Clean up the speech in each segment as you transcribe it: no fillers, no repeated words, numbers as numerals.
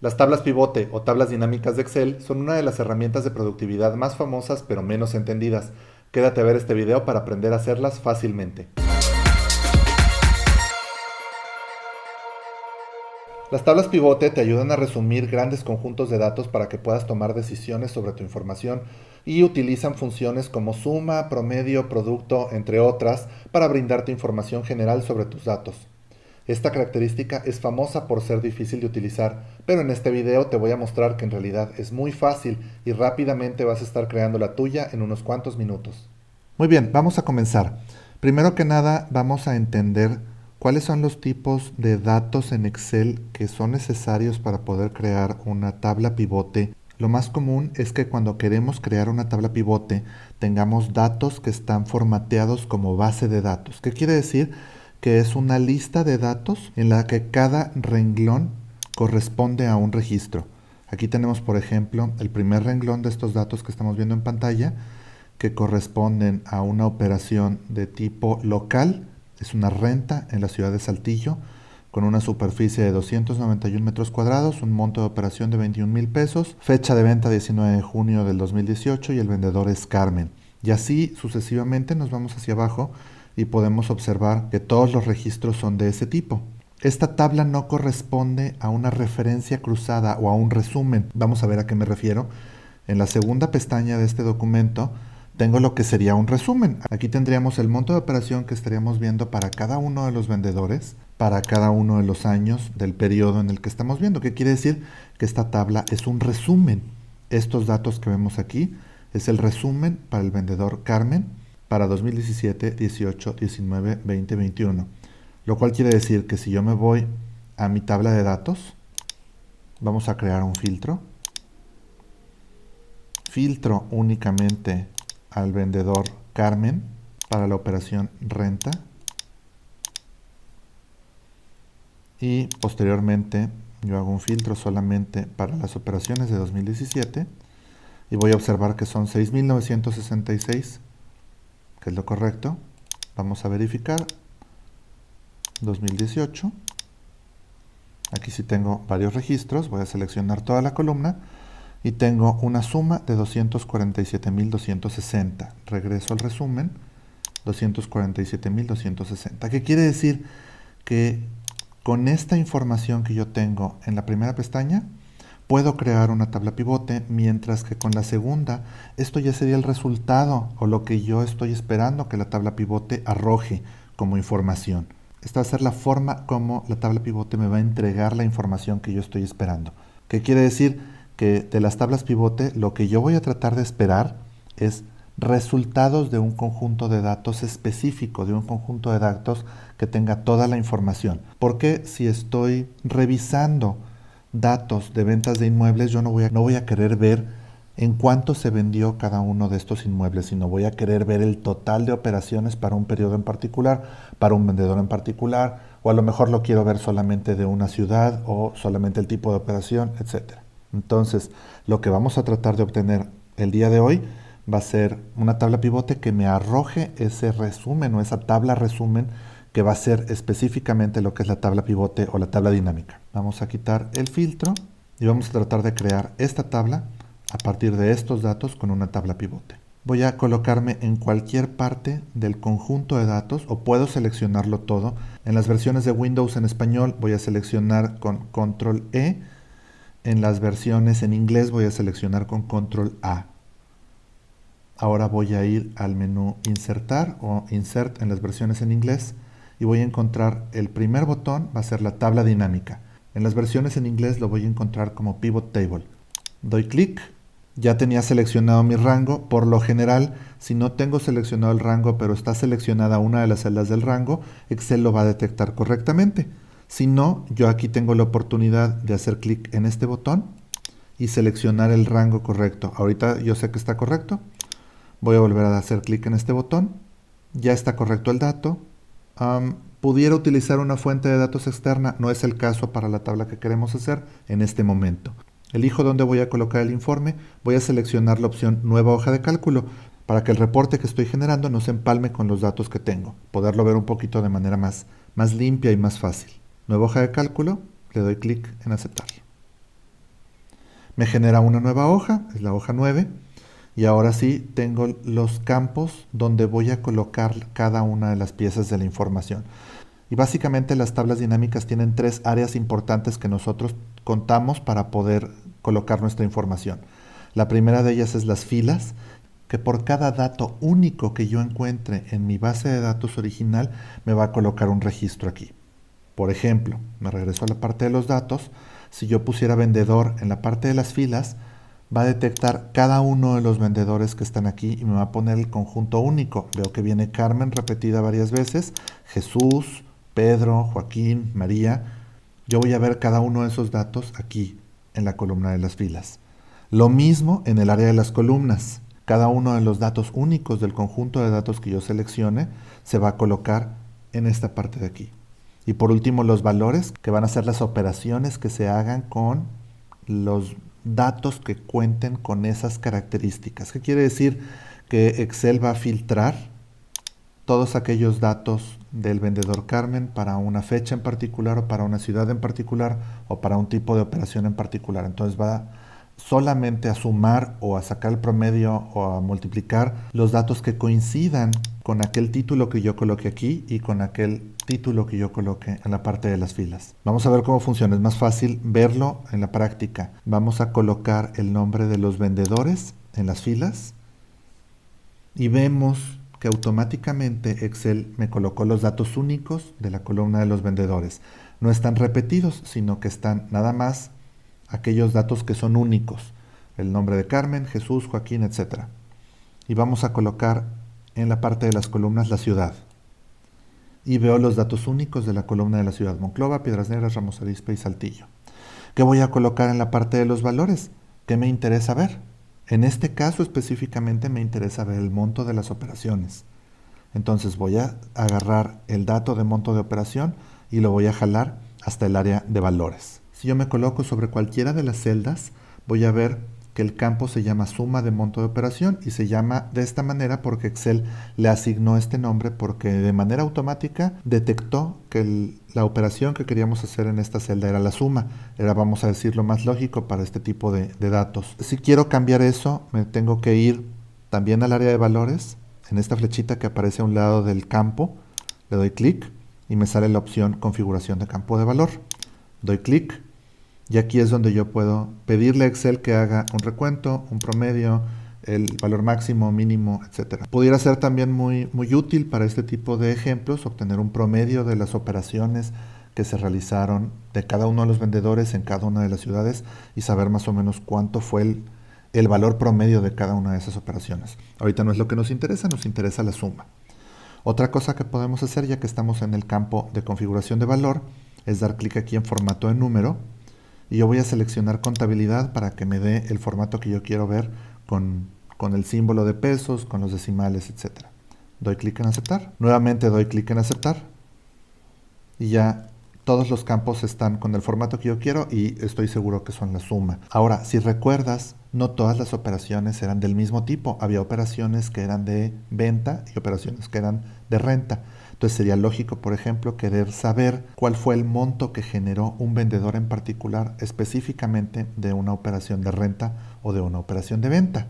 Las tablas pivote o tablas dinámicas de Excel son una de las herramientas de productividad más famosas pero menos entendidas. Quédate a ver este video para aprender a hacerlas fácilmente. Las tablas pivote te ayudan a resumir grandes conjuntos de datos para que puedas tomar decisiones sobre tu información y utilizan funciones como suma, promedio, producto, entre otras, para brindarte información general sobre tus datos. Esta característica es famosa por ser difícil de utilizar, pero en este video te voy a mostrar que en realidad es muy fácil y rápidamente vas a estar creando la tuya en unos cuantos minutos. Muy bien, vamos a comenzar. Primero que nada, vamos a entender cuáles son los tipos de datos en Excel que son necesarios para poder crear una tabla pivote. Lo más común es que cuando queremos crear una tabla pivote tengamos datos que están formateados como base de datos. ¿Qué quiere decir? Que es una lista de datos en la que cada renglón corresponde a un registro. Aquí tenemos, por ejemplo, el primer renglón de estos datos que estamos viendo en pantalla, que corresponden a una operación de tipo local. Es una renta en la ciudad de Saltillo, con una superficie de 291 metros cuadrados, un monto de operación de 21,000 pesos, fecha de venta 19 de junio del 2018 y el vendedor es Carmen. Y así sucesivamente nos vamos hacia abajo y podemos observar que todos los registros son de ese tipo. Esta tabla no corresponde a una referencia cruzada o a un resumen. Vamos a ver a qué me refiero. En la segunda pestaña de este documento tengo lo que sería un resumen. Aquí tendríamos el monto de operación que estaríamos viendo para cada uno de los vendedores, para cada uno de los años del periodo en el que estamos viendo. ¿Qué quiere decir? Que esta tabla es un resumen. Estos datos que vemos aquí es el resumen para el vendedor Carmen para 2017, 18, 19, 20, 21. Lo cual quiere decir que si yo me voy a mi tabla de datos, vamos a crear un filtro. Filtro únicamente al vendedor Carmen para la operación renta. Y posteriormente yo hago un filtro solamente para las operaciones de 2017 y voy a observar que son 6,966, que es lo correcto. Vamos a verificar. 2018. Aquí sí tengo varios registros. Voy a seleccionar toda la columna y tengo una suma de 247,260. Regreso al resumen. 247,260. ¿Qué quiere decir? Que con esta información que yo tengo en la primera pestaña puedo crear una tabla pivote, mientras que con la segunda esto ya sería el resultado o lo que yo estoy esperando que la tabla pivote arroje como información. Esta va a ser la forma como la tabla pivote me va a entregar la información que yo estoy esperando. ¿Qué quiere decir? Que de las tablas pivote lo que yo voy a tratar de esperar es resultados de un conjunto de datos específico, de un conjunto de datos que tenga toda la información. Porque si estoy revisando datos de ventas de inmuebles, yo no voy a querer ver en cuánto se vendió cada uno de estos inmuebles, sino voy a querer ver el total de operaciones para un periodo en particular, para un vendedor en particular, o a lo mejor lo quiero ver solamente de una ciudad o solamente el tipo de operación, etc. Entonces, lo que vamos a tratar de obtener el día de hoy va a ser una tabla pivote que me arroje ese resumen o esa tabla resumen que va a ser específicamente lo que es la tabla pivote o la tabla dinámica. Vamos a quitar el filtro y vamos a tratar de crear esta tabla a partir de estos datos con una tabla pivote. Voy a colocarme en cualquier parte del conjunto de datos o puedo seleccionarlo todo. En las versiones de Windows en español voy a seleccionar con Control E. En las versiones en inglés voy a seleccionar con Control A. Ahora voy a ir al menú Insertar o Insert en las versiones en inglés y voy a encontrar el primer botón, va a ser la tabla dinámica. En las versiones en inglés lo voy a encontrar como Pivot Table. Doy clic. Ya tenía seleccionado mi rango. Por lo general, si no tengo seleccionado el rango, pero está seleccionada una de las celdas del rango, Excel lo va a detectar correctamente. Si no, yo aquí tengo la oportunidad de hacer clic en este botón y seleccionar el rango correcto. Ahorita yo sé que está correcto. Voy a volver a hacer clic en este botón. Ya está correcto el dato. Pudiera utilizar una fuente de datos externa. No es el caso para la tabla que queremos hacer en este momento. Elijo dónde voy a colocar el informe. Voy a seleccionar la opción Nueva hoja de cálculo para que el reporte que estoy generando no se empalme con los datos que tengo. Poderlo ver un poquito de manera más limpia y más fácil. Nueva hoja de cálculo. Le doy clic en aceptar. Me genera una nueva hoja, es la hoja 9, y ahora sí tengo los campos donde voy a colocar cada una de las piezas de la información. Y básicamente las tablas dinámicas tienen tres áreas importantes que nosotros contamos para poder colocar nuestra información. La primera de ellas es las filas, que por cada dato único que yo encuentre en mi base de datos original me va a colocar un registro aquí. Por ejemplo, me regreso a la parte de los datos. Si yo pusiera vendedor en la parte de las filas, va a detectar cada uno de los vendedores que están aquí y me va a poner el conjunto único. Veo que viene Carmen repetida varias veces, Jesús, Pedro, Joaquín, María. Yo voy a ver cada uno de esos datos aquí en la columna de las filas. Lo mismo en el área de las columnas. Cada uno de los datos únicos del conjunto de datos que yo seleccione se va a colocar en esta parte de aquí. Y por último, los valores, que van a ser las operaciones que se hagan con los datos que cuenten con esas características. ¿Qué quiere decir? Que Excel va a filtrar todos aquellos datos del vendedor Carmen para una fecha en particular o para una ciudad en particular o para un tipo de operación en particular. Entonces va solamente a sumar o a sacar el promedio o a multiplicar los datos que coincidan con aquel título que yo coloque aquí y con aquel título que yo coloque en la parte de las filas. Vamos a ver cómo funciona, es más fácil verlo en la práctica. Vamos a colocar el nombre de los vendedores en las filas y vemos que automáticamente Excel me colocó los datos únicos de la columna de los vendedores. No están repetidos, sino que están nada más aquellos datos que son únicos, el nombre de Carmen, Jesús, Joaquín, etc. Y vamos a colocar en la parte de las columnas la ciudad. Y veo los datos únicos de la columna de la ciudad: Monclova, Piedras Negras, Ramos Arizpe y Saltillo. ¿Qué voy a colocar en la parte de los valores? ¿Qué me interesa ver? En este caso específicamente me interesa ver el monto de las operaciones. Entonces voy a agarrar el dato de monto de operación y lo voy a jalar hasta el área de valores. Si yo me coloco sobre cualquiera de las celdas, voy a ver que el campo se llama suma de monto de operación y se llama de esta manera porque Excel le asignó este nombre porque de manera automática detectó que la operación que queríamos hacer en esta celda era la suma. Era, vamos a decir, lo más lógico para este tipo de datos. Si quiero cambiar eso, me tengo que ir también al área de valores. En esta flechita que aparece a un lado del campo, le doy clic y me sale la opción configuración de campo de valor. Doy clic. Y aquí es donde yo puedo pedirle a Excel que haga un recuento, un promedio, el valor máximo, mínimo, etc. Pudiera ser también muy útil para este tipo de ejemplos, obtener un promedio de las operaciones que se realizaron de cada uno de los vendedores en cada una de las ciudades y saber más o menos cuánto fue el valor promedio de cada una de esas operaciones. Ahorita no es lo que nos interesa la suma. Otra cosa que podemos hacer, ya que estamos en el campo de configuración de valor, es dar clic aquí en formato de número. Y yo voy a seleccionar contabilidad para que me dé el formato que yo quiero ver con el símbolo de pesos, con los decimales, etc. Doy clic en aceptar. Nuevamente doy clic en aceptar. Y ya todos los campos están con el formato que yo quiero y estoy seguro que son la suma. Ahora, si recuerdas, no todas las operaciones eran del mismo tipo. Había operaciones que eran de venta y operaciones que eran de renta. Entonces sería lógico, por ejemplo, querer saber cuál fue el monto que generó un vendedor en particular específicamente de una operación de renta o de una operación de venta.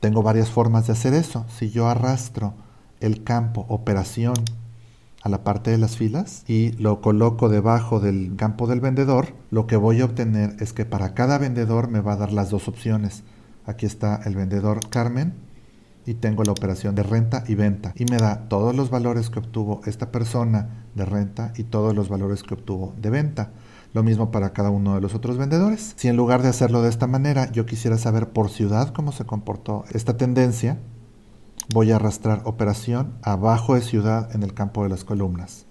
Tengo varias formas de hacer eso. Si yo arrastro el campo operación a la parte de las filas y lo coloco debajo del campo del vendedor, lo que voy a obtener es que para cada vendedor me va a dar las dos opciones. Aquí está el vendedor Carmen y tengo la operación de renta y venta y me da todos los valores que obtuvo esta persona de renta y todos los valores que obtuvo de venta. Lo mismo para cada uno de los otros vendedores. Si en lugar de hacerlo de esta manera yo quisiera saber por ciudad cómo se comportó esta tendencia, voy a arrastrar operación abajo de ciudad en el campo de las columnas.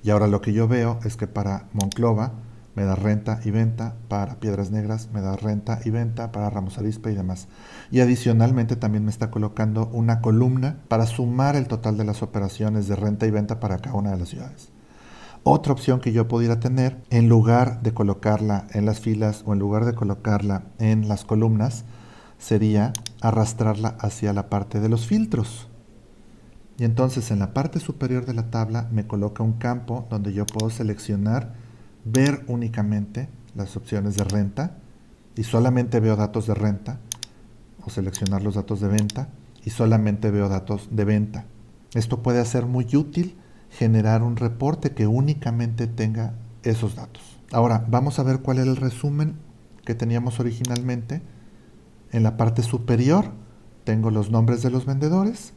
Y ahora lo que yo veo es que para Monclova me da renta y venta, para Piedras Negras me da renta y venta, para Ramos Arizpe y demás. Y adicionalmente también me está colocando una columna para sumar el total de las operaciones de renta y venta para cada una de las ciudades. Otra opción que yo pudiera tener, en lugar de colocarla en las filas o en lugar de colocarla en las columnas, sería arrastrarla hacia la parte de los filtros. Y entonces en la parte superior de la tabla me coloca un campo donde yo puedo seleccionar ver únicamente las opciones de renta y solamente veo datos de renta, o seleccionar los datos de venta y solamente veo datos de venta. Esto puede ser muy útil, generar un reporte que únicamente tenga esos datos. Ahora, vamos a ver cuál era el resumen que teníamos originalmente. En la parte superior tengo los nombres de los vendedores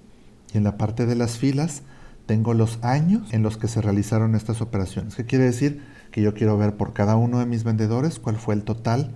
y en la parte de las filas tengo los años en los que se realizaron estas operaciones. ¿Qué quiere decir? Que yo quiero ver por cada uno de mis vendedores cuál fue el total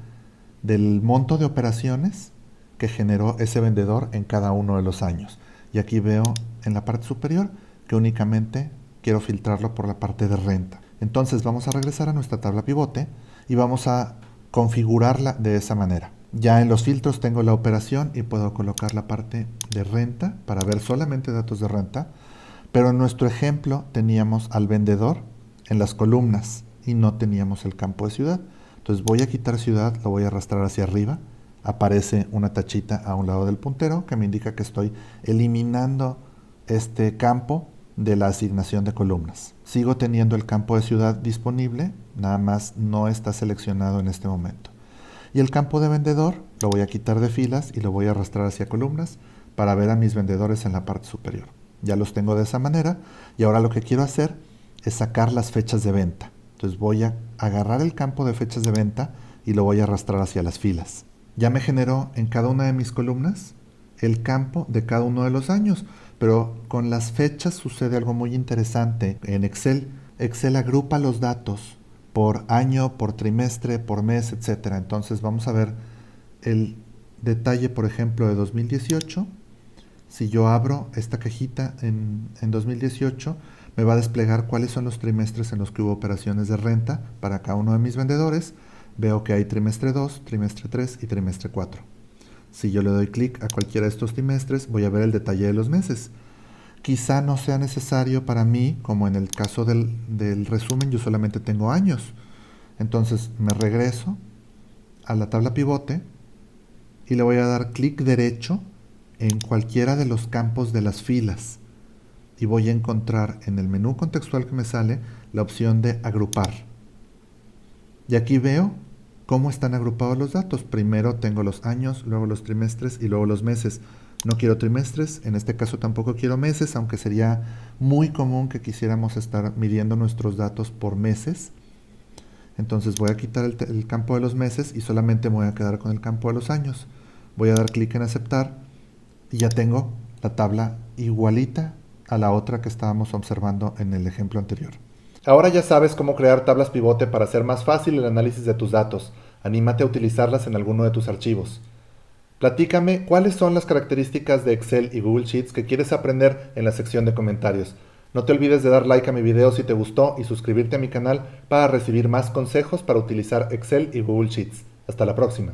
del monto de operaciones que generó ese vendedor en cada uno de los años. Y aquí veo en la parte superior que únicamente quiero filtrarlo por la parte de renta. Entonces vamos a regresar a nuestra tabla pivote y vamos a configurarla de esa manera. Ya en los filtros tengo la operación y puedo colocar la parte de renta para ver solamente datos de renta, pero en nuestro ejemplo teníamos al vendedor en las columnas y no teníamos el campo de ciudad. Entonces voy a quitar ciudad, lo voy a arrastrar hacia arriba, aparece una tachita a un lado del puntero que me indica que estoy eliminando este campo de la asignación de columnas. Sigo teniendo el campo de ciudad disponible, nada más no está seleccionado en este momento. Y el campo de vendedor lo voy a quitar de filas y lo voy a arrastrar hacia columnas para ver a mis vendedores en la parte superior. Ya los tengo de esa manera y ahora lo que quiero hacer es sacar las fechas de venta. Entonces voy a agarrar el campo de fechas de venta y lo voy a arrastrar hacia las filas. Ya me generó en cada una de mis columnas el campo de cada uno de los años, pero con las fechas sucede algo muy interesante. En Excel agrupa los datos por año, por trimestre, por mes, etc. Entonces vamos a ver el detalle, por ejemplo, de 2018. Si yo abro esta cajita en 2018, me va a desplegar cuáles son los trimestres en los que hubo operaciones de renta para cada uno de mis vendedores. Veo que hay trimestre 2, trimestre 3 y trimestre 4. Si yo le doy clic a cualquiera de estos trimestres, voy a ver el detalle de los meses. Quizá no sea necesario para mí, como en el caso del resumen, yo solamente tengo años. Entonces me regreso a la tabla pivote y le voy a dar clic derecho en cualquiera de los campos de las filas. Y voy a encontrar en el menú contextual que me sale la opción de agrupar. Y aquí veo cómo están agrupados los datos. Primero tengo los años, luego los trimestres y luego los meses. No quiero trimestres, en este caso tampoco quiero meses, aunque sería muy común que quisiéramos estar midiendo nuestros datos por meses. Entonces voy a quitar el campo de los meses y solamente me voy a quedar con el campo de los años. Voy a dar clic en aceptar y ya tengo la tabla igualita a la otra que estábamos observando en el ejemplo anterior. Ahora ya sabes cómo crear tablas pivote para hacer más fácil el análisis de tus datos. Anímate a utilizarlas en alguno de tus archivos. Platícame cuáles son las características de Excel y Google Sheets que quieres aprender en la sección de comentarios. No te olvides de dar like a mi video si te gustó y suscribirte a mi canal para recibir más consejos para utilizar Excel y Google Sheets. Hasta la próxima.